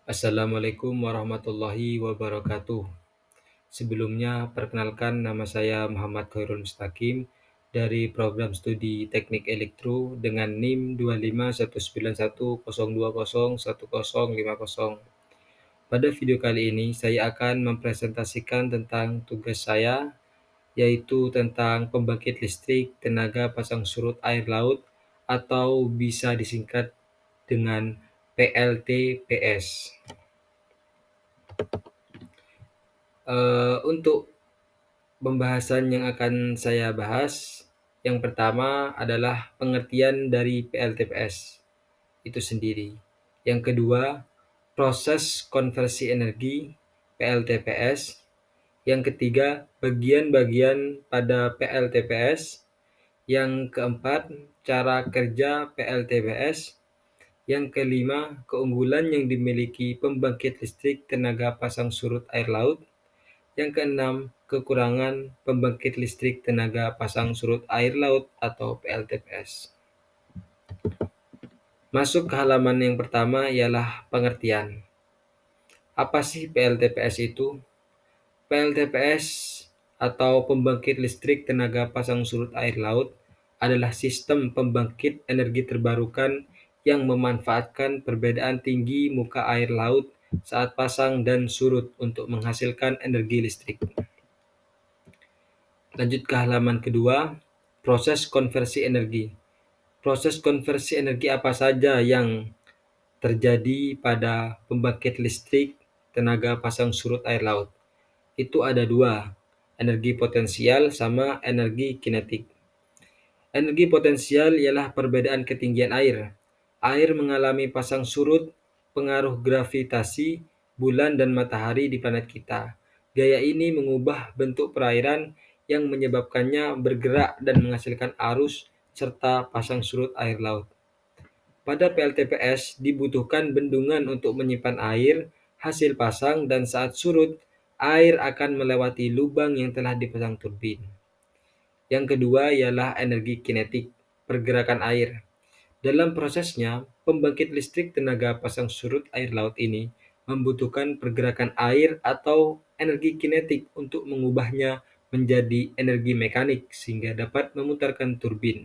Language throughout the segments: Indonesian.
Assalamualaikum warahmatullahi wabarakatuh. Sebelumnya, perkenalkan nama saya Muhammad Khairul Mustaqim dari program studi Teknik Elektro dengan NIM 2519102010050. Pada video kali ini, saya akan mempresentasikan tentang tugas saya, yaitu tentang pembangkit listrik tenaga pasang surut air laut atau bisa disingkat dengan PLTPS. Untuk pembahasan yang akan saya bahas, yang pertama adalah pengertian dari PLTPS itu sendiri. Yang kedua, proses konversi energi PLTPS. Yang ketiga, bagian-bagian pada PLTPS. Yang keempat, cara kerja PLTPS. Yang kelima, keunggulan yang dimiliki pembangkit listrik tenaga pasang surut air laut. Yang keenam, kekurangan pembangkit listrik tenaga pasang surut air laut atau PLTPS. Masuk ke halaman yang pertama ialah pengertian. Apa sih PLTPS itu? PLTPS atau pembangkit listrik tenaga pasang surut air laut adalah sistem pembangkit energi terbarukan yang memanfaatkan perbedaan tinggi muka air laut saat pasang dan surut untuk menghasilkan energi listrik. Lanjut ke halaman kedua, proses konversi energi. Proses konversi energi apa saja yang terjadi pada pembangkit listrik tenaga pasang surut air laut? Itu ada dua, energi potensial sama energi kinetik. Energi potensial ialah perbedaan ketinggian air. Air mengalami pasang surut, pengaruh gravitasi, bulan dan matahari di planet kita. Gaya ini mengubah bentuk perairan yang menyebabkannya bergerak dan menghasilkan arus serta pasang surut air laut. Pada PLTPS dibutuhkan bendungan untuk menyimpan air hasil pasang dan saat surut, air akan melewati lubang yang telah dipasang turbin. Yang kedua ialah energi kinetik, pergerakan air. Dalam prosesnya, pembangkit listrik tenaga pasang surut air laut ini membutuhkan pergerakan air atau energi kinetik untuk mengubahnya menjadi energi mekanik sehingga dapat memutarkan turbin.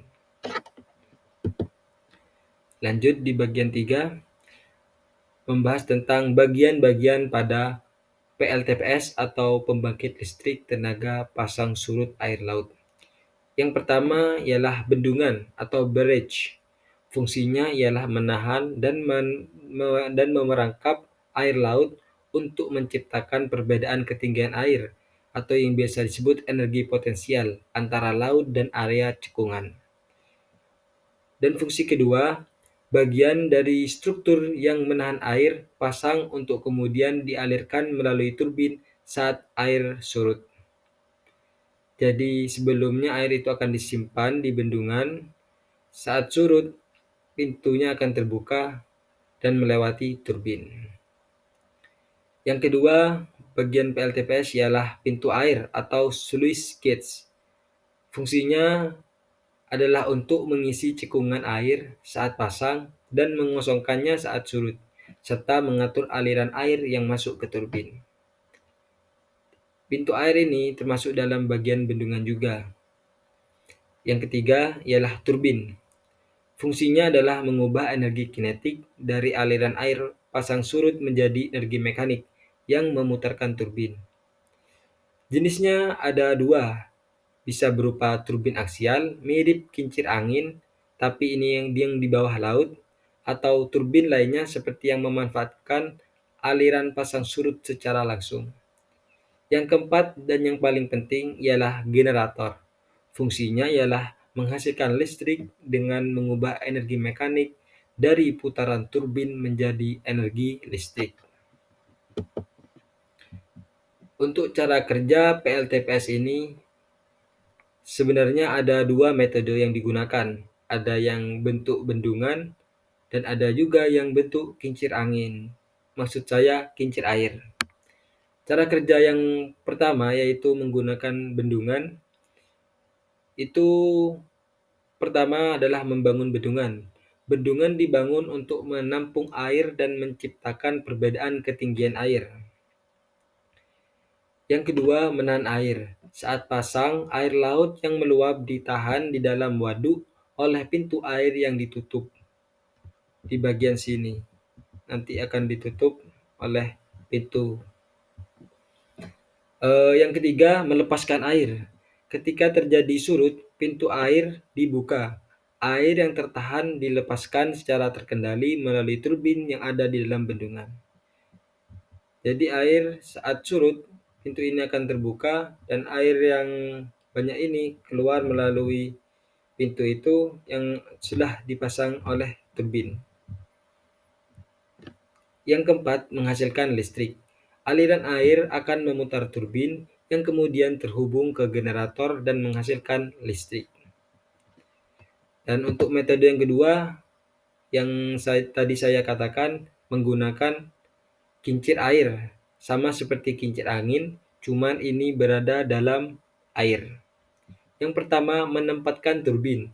Lanjut di bagian 3, membahas tentang bagian-bagian pada PLTPS atau pembangkit listrik tenaga pasang surut air laut. Yang pertama ialah bendungan atau barrage. Fungsinya ialah menahan dan memerangkap air laut untuk menciptakan perbedaan ketinggian air atau yang biasa disebut energi potensial antara laut dan area cekungan. Dan fungsi kedua, bagian dari struktur yang menahan air pasang untuk kemudian dialirkan melalui turbin saat air surut. Jadi sebelumnya air itu akan disimpan di bendungan, saat surut pintunya akan terbuka dan melewati turbin. Yang kedua, bagian PLTPS ialah pintu air atau sluice gates. Fungsinya adalah untuk mengisi cekungan air saat pasang dan mengosongkannya saat surut, serta mengatur aliran air yang masuk ke turbin. Pintu air ini termasuk dalam bagian bendungan juga. Yang ketiga ialah turbin. Fungsinya adalah mengubah energi kinetik dari aliran air pasang surut menjadi energi mekanik yang memutarkan turbin. Jenisnya ada dua, bisa berupa turbin aksial mirip kincir angin, tapi ini yang di bawah laut, atau turbin lainnya seperti yang memanfaatkan aliran pasang surut secara langsung. Yang keempat dan yang paling penting ialah generator. Fungsinya ialah menghasilkan listrik dengan mengubah energi mekanik dari putaran turbin menjadi energi listrik. Untuk cara kerja PLTPS ini sebenarnya ada dua metode yang digunakan. Ada yang bentuk bendungan dan ada juga yang bentuk kincir angin. Maksud saya kincir air. Cara kerja yang pertama yaitu menggunakan bendungan. Itu pertama adalah membangun bendungan. Bendungan dibangun untuk menampung air dan menciptakan perbedaan ketinggian air. Yang kedua, menahan air. Saat pasang, air laut yang meluap ditahan di dalam waduk oleh pintu air yang ditutup di bagian sini. Nanti akan ditutup oleh pintu. Yang ketiga, melepaskan air. Ketika terjadi surut, pintu air dibuka. Air yang tertahan dilepaskan secara terkendali melalui turbin yang ada di dalam bendungan. Jadi air saat surut, pintu ini akan terbuka dan air yang banyak ini keluar melalui pintu itu yang sudah dipasang oleh turbin. Yang keempat, menghasilkan listrik. Aliran air akan memutar turbin yang kemudian terhubung ke generator dan menghasilkan listrik. Dan untuk metode yang kedua, yang tadi saya katakan, menggunakan kincir air. Sama seperti kincir angin, cuman ini berada dalam air. Yang pertama, menempatkan turbin.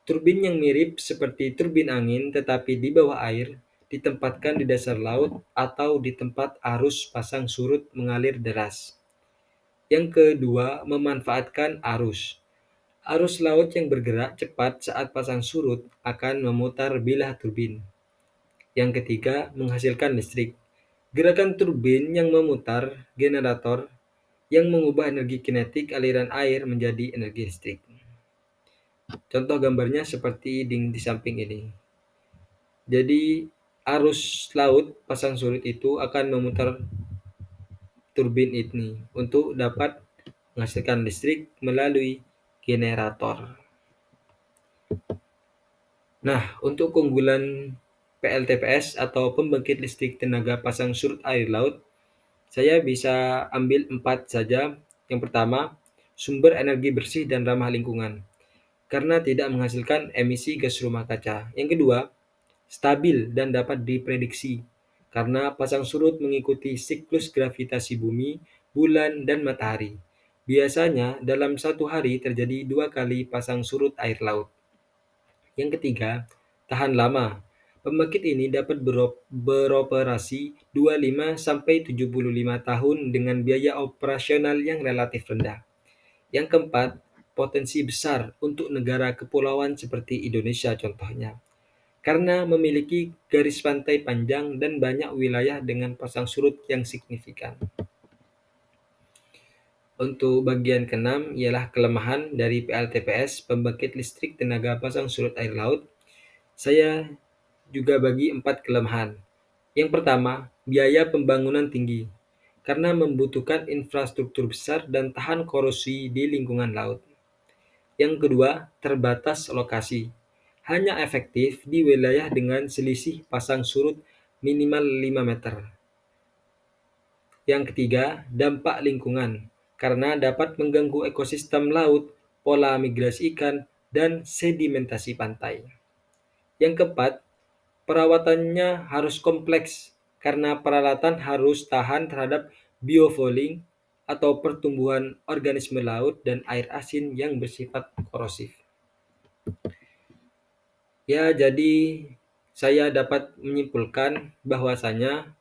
Turbin yang mirip seperti turbin angin tetapi di bawah air ditempatkan di dasar laut atau di tempat arus pasang surut mengalir deras. Yang kedua, memanfaatkan arus. Arus laut yang bergerak cepat saat pasang surut akan memutar bilah turbin. Yang ketiga, menghasilkan listrik. Gerakan turbin yang memutar generator yang mengubah energi kinetik aliran air menjadi energi listrik. Contoh gambarnya seperti di samping ini. Jadi arus laut pasang surut itu akan memutar turbin ini untuk dapat menghasilkan listrik melalui generator. Nah, untuk keunggulan PLTPS atau pembangkit listrik tenaga pasang surut air laut, saya bisa ambil 4 saja. Yang pertama, sumber energi bersih dan ramah lingkungan karena tidak menghasilkan emisi gas rumah kaca. Yang kedua, stabil dan dapat diprediksi karena pasang surut mengikuti siklus gravitasi bumi, bulan, dan matahari. Biasanya dalam satu hari terjadi 2 kali pasang surut air laut. Yang ketiga, tahan lama. Pembangkit ini dapat beroperasi 25-75 tahun dengan biaya operasional yang relatif rendah. Yang keempat, potensi besar untuk negara kepulauan seperti Indonesia contohnya. Karena memiliki garis pantai panjang dan banyak wilayah dengan pasang surut yang signifikan. Untuk bagian keenam ialah kelemahan dari PLTPS, pembangkit listrik tenaga pasang surut air laut. Saya juga bagi 4 kelemahan. Yang pertama, biaya pembangunan tinggi, karena membutuhkan infrastruktur besar dan tahan korosi di lingkungan laut. Yang kedua, terbatas lokasi. Hanya efektif di wilayah dengan selisih pasang surut minimal 5 meter. Yang ketiga, dampak lingkungan, karena dapat mengganggu ekosistem laut, pola migrasi ikan, dan sedimentasi pantai. Yang keempat, perawatannya harus kompleks, karena peralatan harus tahan terhadap biofouling atau pertumbuhan organisme laut dan air asin yang bersifat korosif. Ya, jadi saya dapat menyimpulkan bahwasanya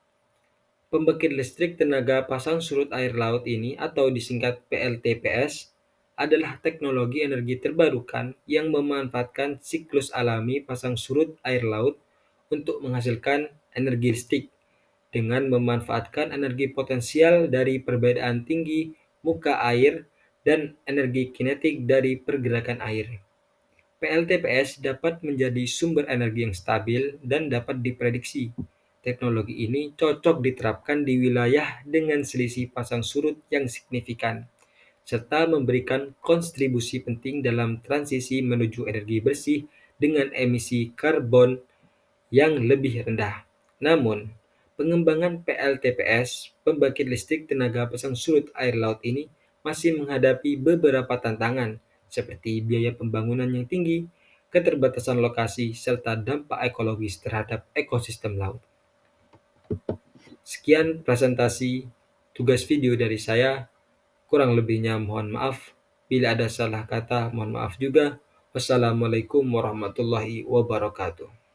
pembangkit listrik tenaga pasang surut air laut ini atau disingkat PLTPS adalah teknologi energi terbarukan yang memanfaatkan siklus alami pasang surut air laut untuk menghasilkan energi listrik dengan memanfaatkan energi potensial dari perbedaan tinggi muka air dan energi kinetik dari pergerakan air. PLTPS dapat menjadi sumber energi yang stabil dan dapat diprediksi. Teknologi ini cocok diterapkan di wilayah dengan selisih pasang surut yang signifikan, serta memberikan kontribusi penting dalam transisi menuju energi bersih dengan emisi karbon yang lebih rendah. Namun, pengembangan PLTPS, pembangkit listrik tenaga pasang surut air laut ini masih menghadapi beberapa tantangan, seperti biaya pembangunan yang tinggi, keterbatasan lokasi, serta dampak ekologis terhadap ekosistem laut. Sekian presentasi tugas video dari saya. Kurang lebihnya mohon maaf. Bila ada salah kata, mohon maaf juga. Wassalamualaikum warahmatullahi wabarakatuh.